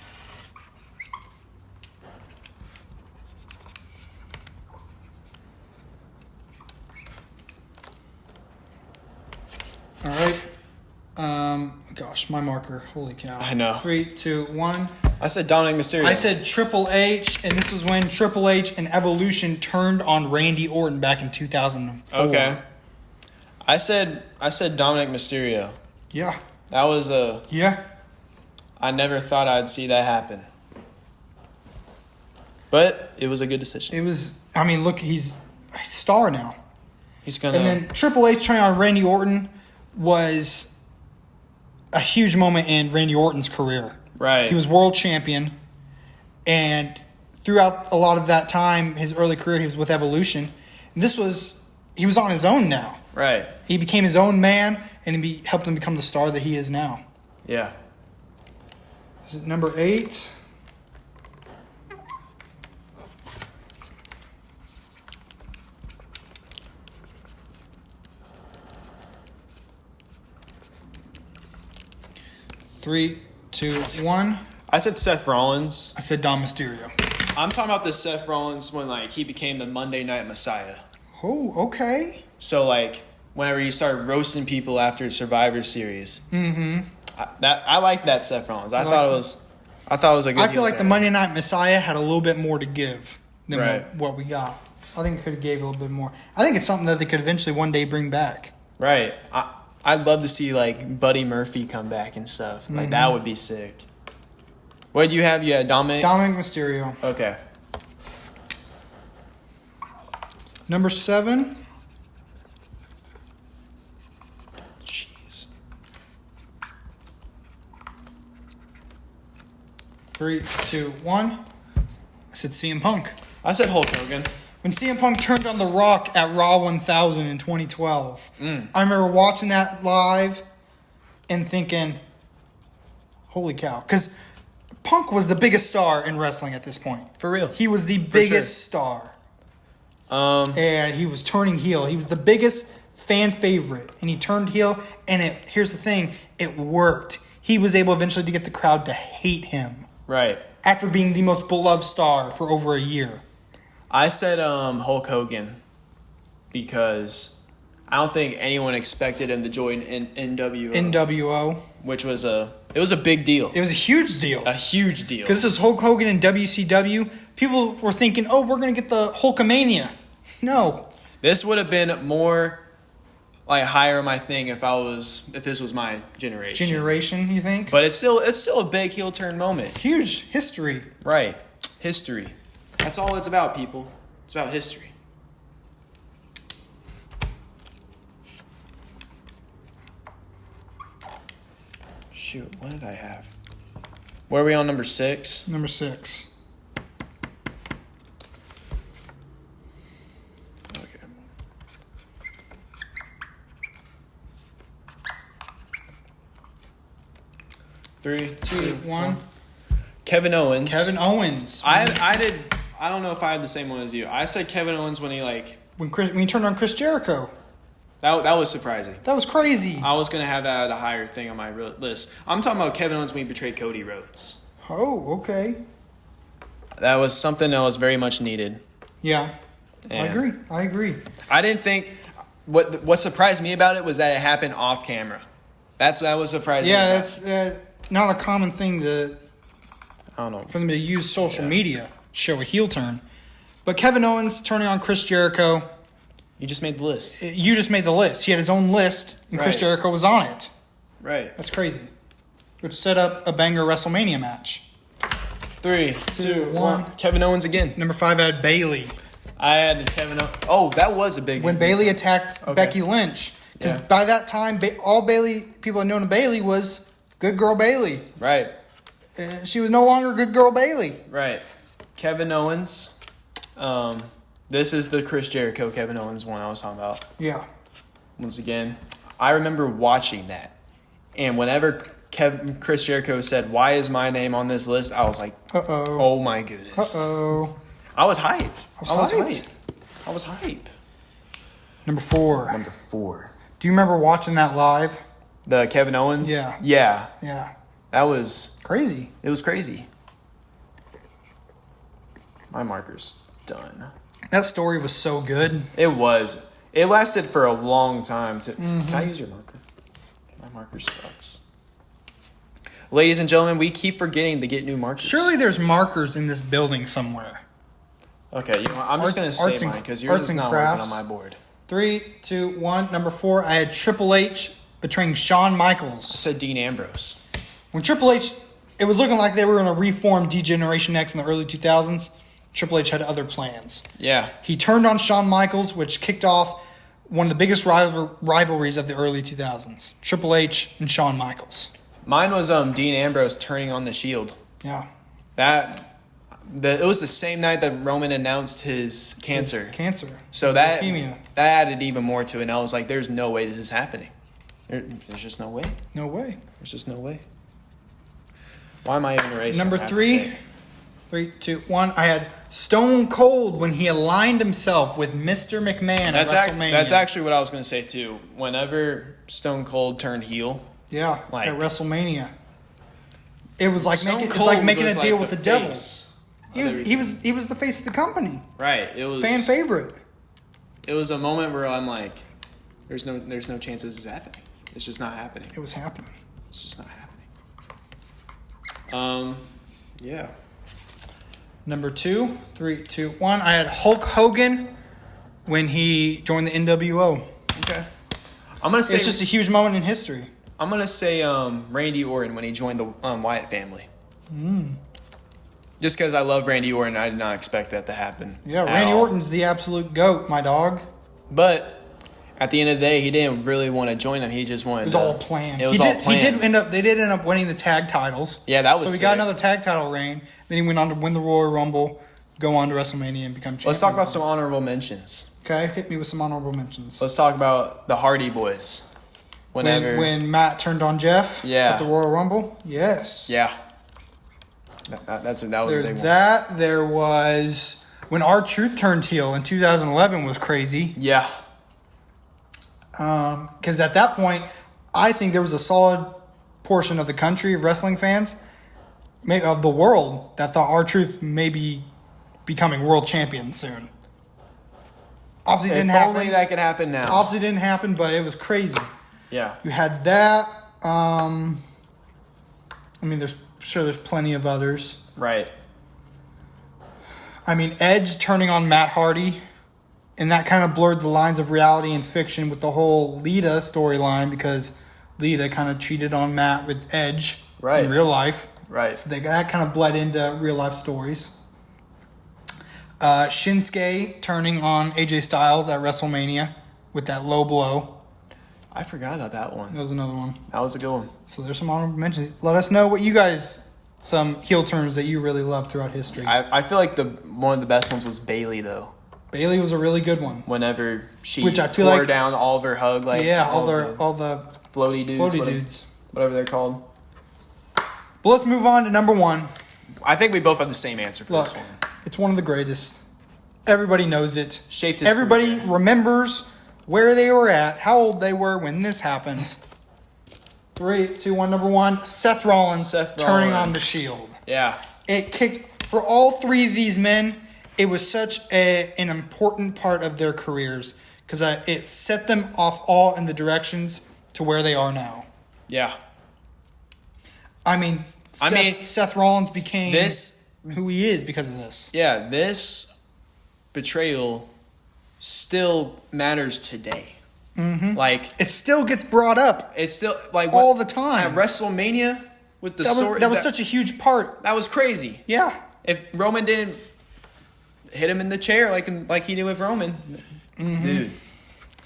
All right. Gosh, my marker. Holy cow. I know. 3, 2, 1. I said Dominic Mysterio. I said Triple H, and this was when Triple H and Evolution turned on Randy Orton back in 2004. Okay. I said Dominic Mysterio. Yeah. That was Yeah. I never thought I'd see that happen. But it was a good decision. It was, I mean, look, he's a star now. He's gonna. And then Triple H turning on Randy Orton was a huge moment in Randy Orton's career. Right. He was world champion, and throughout a lot of that time, his early career, he was with Evolution. And he was on his own now. Right. He became his own man, and helped him become the star that he is now. Yeah. Is it number 8? Three, 2, 1. I said Seth Rollins. I said Dom Mysterio. I'm talking about the Seth Rollins when he became the Monday Night Messiah. Oh, okay. So whenever he started roasting people after Survivor Series. Mm-hmm. I like that Seth Rollins. I thought it was a good. I feel like the Monday Night Messiah had a little bit more to give than what we got. I think it could have gave a little bit more. I think it's something that they could eventually one day bring back. Right. I'd love to see Buddy Murphy come back and stuff. That would be sick. What did you have? You had Dominic Mysterio. Okay. Number 7. Jeez. 3, 2, 1. I said CM Punk. I said Hulk Hogan. When CM Punk turned on The Rock at Raw 1000 in 2012, I remember watching that live and thinking, holy cow. Because Punk was the biggest star in wrestling at this point. For real. He was the biggest star. And he was turning heel. He was the biggest fan favorite. And he turned heel. And here's the thing. It worked. He was able eventually to get the crowd to hate him. Right. After being the most beloved star for over a year. I said Hulk Hogan because I don't think anyone expected him to join NWO. Which was a big deal. It was a huge deal. A huge deal. Because this is Hulk Hogan in WCW. People were thinking, oh, we're going to get the Hulkamania. No. This would have been more higher on my thing if this was my generation. Generation, you think? But it's still a big heel turn moment. Huge history. Right. History. That's all it's about, people. It's about history. Shoot, what did I have? Where are we on number 6? Number 6. Okay. Three, two, 1. Kevin Owens. I don't know if I had the same one as you. I said Kevin Owens when he when he turned on Chris Jericho. That was surprising. That was crazy. I was gonna have that at a higher thing on my list. I'm talking about Kevin Owens when he betrayed Cody Rhodes. Oh, okay. That was something that was very much needed. Yeah, and I agree. I didn't think what surprised me about it was that it happened off camera. That was surprising. Yeah, that's not a common thing I don't know. For them to use social media to show a heel turn. But Kevin Owens turning on Chris Jericho. You just made the list. You just made the list. He had his own list, and Chris Jericho was on it. Right. That's crazy. Which set up a banger WrestleMania match. 3, 2, 1. Kevin Owens again. Number 5, I had Bayley. I had Kevin Owens. Oh, that was a big when Bayley attacked Becky Lynch. Because by that time, all Bayley people had known of Bayley was Good Girl Bayley. Right. she was no longer good girl Bayley. Right. Kevin Owens. This is the Chris Jericho Kevin Owens one I was talking about. Yeah. Once again, I remember watching that, and whenever Chris Jericho said, "Why is my name on this list?" I was like, "Uh-oh. Oh my goodness." Uh-oh. I was hype. I was hype. Number 4. Do you remember watching that live? The Kevin Owens? Yeah. Yeah. That was crazy. It was crazy. My marker's done. That story was so good. It was. It lasted for a long time. Can I use your marker? My marker sucks. Ladies and gentlemen, we keep forgetting to get new markers. Surely there's markers in this building somewhere. Okay, I'm just going to say mine because yours is not working on my board. 3, 2, 1. Number 4, I had Triple H betraying Shawn Michaels. I said Dean Ambrose. When Triple H, it was looking like they were going to reform D-Generation X in the early 2000s. Triple H had other plans. Yeah. He turned on Shawn Michaels, which kicked off one of the biggest rivalries of the early 2000s. Triple H and Shawn Michaels. Mine was Dean Ambrose turning on the Shield. Yeah. It was the same night that Roman announced his cancer. So leukemia. That added even more to it. And I was like, there's no way this is happening. There's just no way. No way. There's just no way. Why am I even erasing? Number 3, 3, 2, 1. I had Stone Cold when he aligned himself with Mr. McMahon at WrestleMania. That's actually what I was going to say too. Whenever Stone Cold turned heel. Yeah, at WrestleMania. It was like making a deal with the devil. He was the face of the company. Right. It was fan favorite. It was a moment where I'm like, there's no chance this is happening. It's just not happening. It was happening. It's just not happening. Yeah. Number 2, 3, 2, 1. I had Hulk Hogan when he joined the NWO. Okay. I'm gonna say it's just a huge moment in history. I'm gonna say Randy Orton when he joined the Wyatt family. Just because I love Randy Orton, I did not expect that to happen. Yeah, Randy Orton's the absolute GOAT, my dog. But at the end of the day, he didn't really want to join them. He just wanted. It was all planned. It was all planned. They did end up winning the tag titles. Yeah, that was. So he sick. got another tag title reign. Then he went on to win the Royal Rumble, go on to WrestleMania, and become champion. Let's talk about some honorable mentions. Okay, hit me with some honorable mentions. Let's talk about the Hardy Boys. When Matt turned on Jeff at the Royal Rumble, yes. Yeah. That was a big one. There was when R-Truth turned heel in 2011 was crazy. Yeah. Because at that point, I think there was a solid portion of the country of wrestling fans, maybe of the world, that thought R-Truth may be becoming world champion soon. Obviously, it didn't happen. If only that could happen now. Obviously, didn't happen, but it was crazy. Yeah. You had that. There's plenty of others. Right. I mean, Edge turning on Matt Hardy, and that kind of blurred the lines of reality and fiction with the whole Lita storyline because Lita kind of cheated on Matt with Edge in real life. Right. So that kind of bled into real life stories. Shinsuke turning on AJ Styles at WrestleMania with that low blow. I forgot about that one. That was another one. That was a good one. So there's some honorable mentions. Let us know what you guys, some heel turns that you really love throughout history. I feel like one of the best ones was Bayley though. Bayley was a really good one. Whenever she tore down all of her hug, all the floaty dudes, whatever they're called. But let's move on to number 1. I think we both have the same answer for this one. It's one of the greatest. Everybody knows it. Shaped his Everybody career. Remembers where they were at, how old they were when this happened. 3, 2, 1, number 1. Seth Rollins turning on the Shield. Yeah. It kicked for all 3 of these men. It was such an important part of their careers because it set them off all in the directions to where they are now. Yeah. Seth Rollins became who he is because of this. Yeah, this betrayal still matters today. Mm-hmm. It still gets brought up. It's still all the time at WrestleMania with the story. That was such a huge part. That was crazy. Yeah. If Roman didn't hit him in the chair like he did with Roman, dude,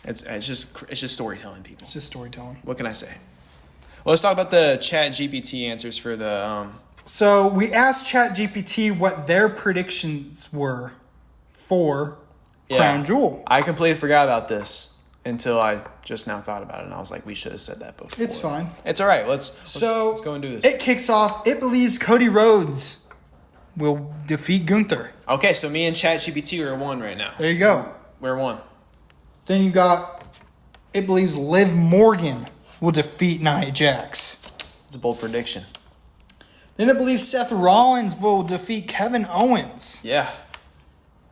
it's just storytelling, people. It's just storytelling. What can I say? Well, let's talk about the Chat GPT answers for the So we asked ChatGPT what their predictions were for Crown Jewel. I completely forgot about this until I just now thought about it, and I was like, we should have said that before. It's fine. It's all right. Let's go and do this. It kicks off. It believes Cody Rhodes will defeat Gunther. Okay, so me and ChatGPT are one right now. There you go. We're one. Then you got, it believes Liv Morgan will defeat Nia Jax. It's a bold prediction. Then it believes Seth Rollins will defeat Kevin Owens. Yeah.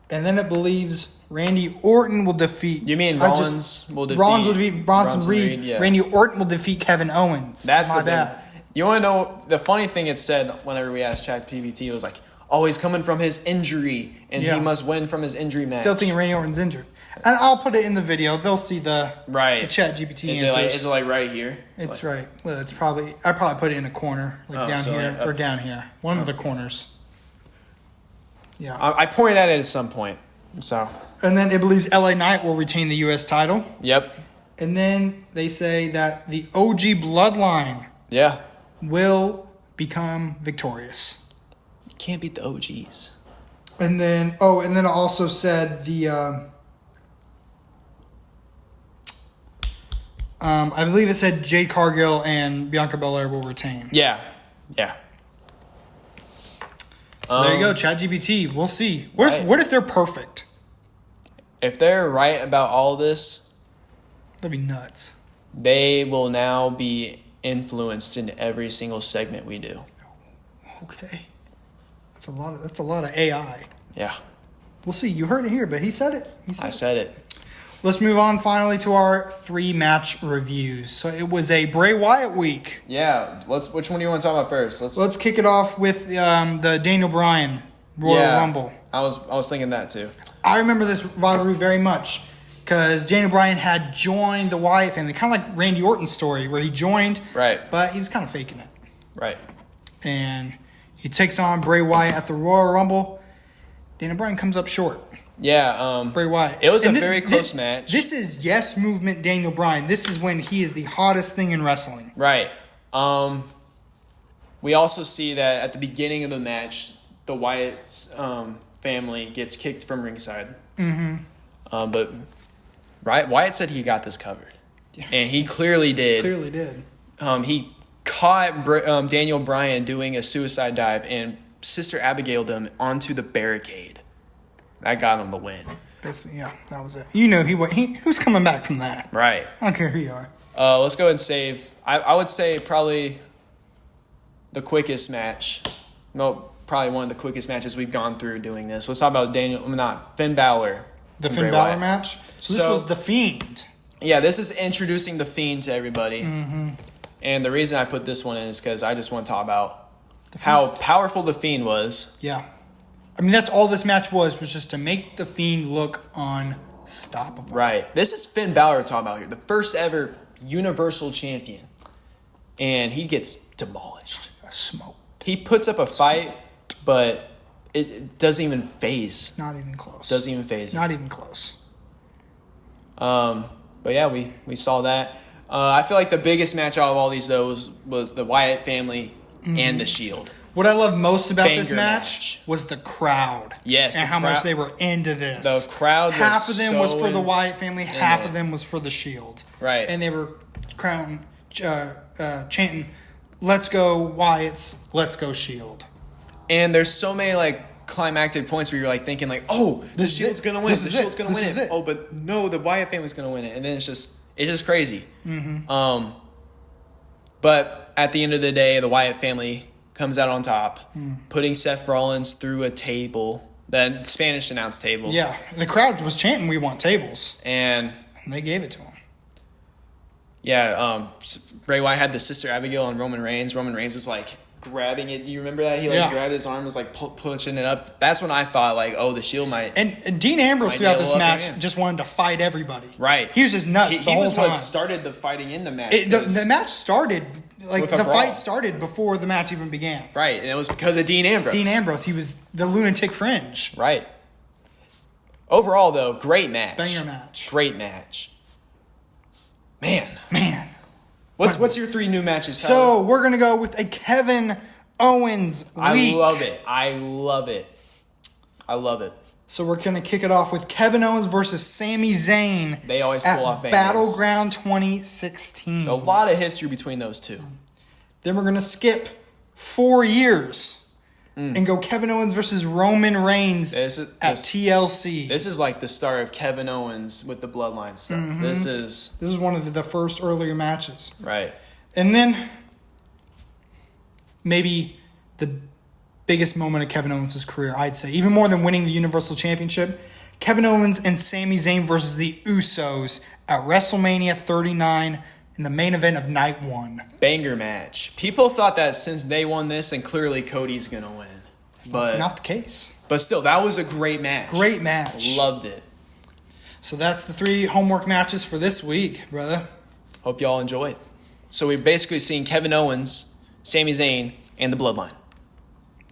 And then it believes Randy Orton will defeat... You mean Rollins will defeat... Rollins will defeat Bronson Reed. Yeah. Randy Orton will defeat Kevin Owens. That's my bad. You want to know... The funny thing it said whenever we asked ChatGPT, it was like, oh, he's coming from his injury, and he must win from his injury match. Still thinking Randy Orton's injured. And I'll put it in the video. They'll see the ChatGPT answers. Is it like right here? It's right. Well, it's probably... I probably put it in a corner, like down here or down here. One of the corners. Yeah. I pointed at it at some point. So. And then it believes LA Knight will retain the U.S. title. Yep. And then they say that the OG Bloodline will become victorious. You can't beat the OGs. And then, it also said the, I believe it said Jade Cargill and Bianca Belair will retain. Yeah. So there you go, ChatGPT. We'll see. What if they're perfect? If they're right about all this, that'd be nuts. They will now be influenced in every single segment we do. Okay. That's a lot of AI. Yeah. We'll see. You heard it here, but he said it. I said it. Let's move on finally to our 3-match reviews. So it was a Bray Wyatt week. Yeah. Which one do you want to talk about first? Let's kick it off with the Daniel Bryan Royal Rumble. I was thinking that too. I remember this rivalry very much because Daniel Bryan had joined the Wyatt family, kind of like Randy Orton's story, where he joined, but he was kind of faking it. Right. And he takes on Bray Wyatt at the Royal Rumble. Daniel Bryan comes up short. Yeah. Bray Wyatt. It was a very close match. This is Yes Movement Daniel Bryan. This is when he is the hottest thing in wrestling. Right. We also see that at the beginning of the match, the Wyatt's family gets kicked from ringside. Mm-hmm. But Wyatt said he got this covered. Yeah. And he clearly did. He caught Daniel Bryan doing a suicide dive and Sister Abigail'd him onto the barricade. That got him the win. Yeah, that was it. You know who's coming back from that. Right. I don't care who you are. Let's go ahead and save. I would say probably the quickest match. No, probably one of the quickest matches we've gone through doing this. Let's talk about Finn Balor. The Finn Balor match? So this was The Fiend. Yeah, this is introducing The Fiend to everybody. Mm-hmm. And the reason I put this one in is because I just want to talk about how powerful The Fiend was. Yeah. I mean, that's all this match was just to make The Fiend look unstoppable. Right. This is Finn Balor talking about here. The first ever Universal Champion. And he gets demolished. Smoked. He puts up a fight, but it doesn't even phase. Not even close. Doesn't even phase. Not even close. But yeah, we saw that. I feel like the biggest match out of all these, though, was the Wyatt family and the Shield. What I love most about this match was the crowd. Yes. And how much they were into this. The crowd was half of them was for the Wyatt family, half of them was for the Shield. Right. And they were chanting, "Let's go Wyatts, let's go Shield." And there's so many climactic points where you're thinking oh, the Shield's gonna win. The Shield's gonna win it. Oh, but no, the Wyatt family's gonna win it. And then it's just crazy. Mm-hmm. But at the end of the day, the Wyatt family comes out on top, putting Seth Rollins through a table, the Spanish announce table. Yeah, and the crowd was chanting, "We want tables," and they gave it to him. Yeah, Bray Wyatt had the Sister Abigail on Roman Reigns. Roman Reigns was grabbing it. Do you remember that? He grabbed his arm, was pushing it up. That's when I thought the Shield might. And Dean Ambrose throughout this match just wanted to fight everybody. Right. He was just nuts the whole time. He was what started the fighting in the match. The match started the fight started before the match even began. Right, and it was because of Dean Ambrose. Dean Ambrose, he was the lunatic fringe. Right. Overall, though, great match. Banger match. Great match. Man. Man. What's your 3 new matches, Tyler? So, we're going to go with a Kevin Owens week. I love it. I love it. So we're going to kick it off with Kevin Owens versus Sami Zayn. They always pull off bangers. Battleground 2016. A lot of history between those two. Then we're going to skip 4 years and go Kevin Owens versus Roman Reigns at TLC. This is like the start of Kevin Owens with the bloodline stuff. Mm-hmm. This is one of the first earlier matches. Right. And then maybe the biggest moment of Kevin Owens' career, I'd say. Even more than winning the Universal Championship. Kevin Owens and Sami Zayn versus the Usos at WrestleMania 39 in the main event of night 1. Banger match. People thought that since they won this, and clearly Cody's going to win. But not the case. But still, that was a great match. Great match. Loved it. So that's the 3 homework matches for this week, brother. Hope y'all enjoy it. So we've basically seen Kevin Owens, Sami Zayn, and the Bloodline.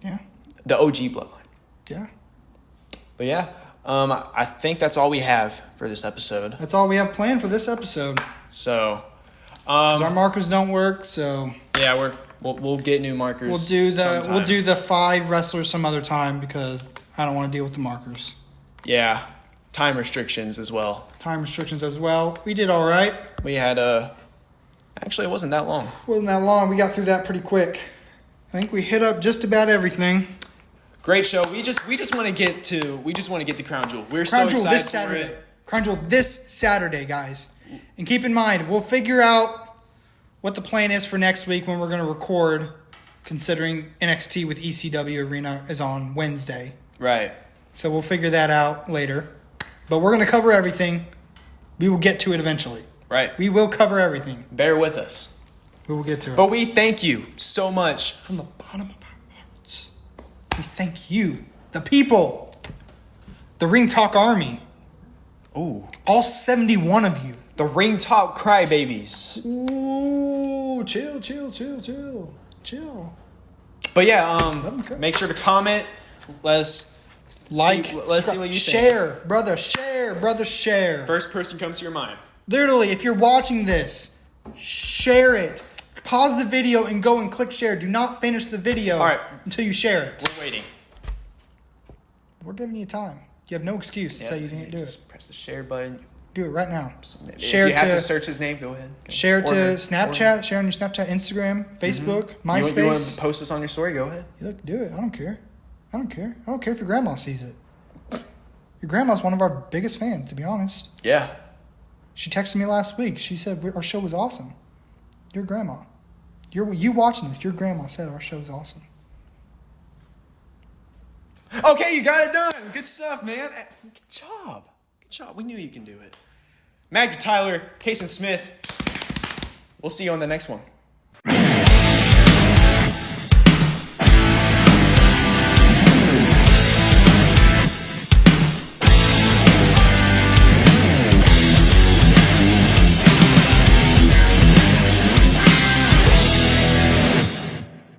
Yeah. The OG Bloodline. Yeah. But yeah, I think that's all we have for this episode. That's all we have planned for this episode. So, 'cause our markers don't work, so yeah, we'll get new markers. We'll do the 5 wrestlers some other time because I don't want to deal with the markers. Yeah, time restrictions as well. We did all right. We had actually it wasn't that long. Wasn't that long. We got through that pretty quick. I think we hit up just about everything. Great show. We just want to get to Crown Jewel. We're so excited this Saturday. for it. Crown Jewel this Saturday, guys. And keep in mind, we'll figure out what the plan is for next week when we're going to record, considering NXT with ECW Arena is on Wednesday. Right. So we'll figure that out later. But we're going to cover everything. We will get to it eventually. Right. We will cover everything. Bear with us. We will get to it. But we thank you so much. From the bottom of our hearts. We thank you, the people, the Ring Talk Army. Ooh. All 71 of you. The Ring Talk Crybabies. Ooh, chill. But yeah, make sure to comment. Let's see what you share, think. brother, share. First person comes to your mind. Literally, if you're watching this, share it. Pause the video and go and click share. Do not finish the video until you share it. We're waiting. We're giving you time. You have no excuse to say you didn't do it. Press the share button. Do it right now. Share. If you have to search his name, go ahead. Share to Snapchat. Share on your Snapchat, Instagram, Facebook, MySpace. You want to post this on your story? Go ahead. Look, do it. I don't care. I don't care if your grandma sees it. Your grandma's one of our biggest fans, to be honest. Yeah. She texted me last week. She said our show was awesome. Your grandma. You watching this, your grandma said our show is awesome. Okay, you got it done. Good stuff, man. Good job. We knew you can do it. Magic Tyler, Caysen Smith. We'll see you on the next one.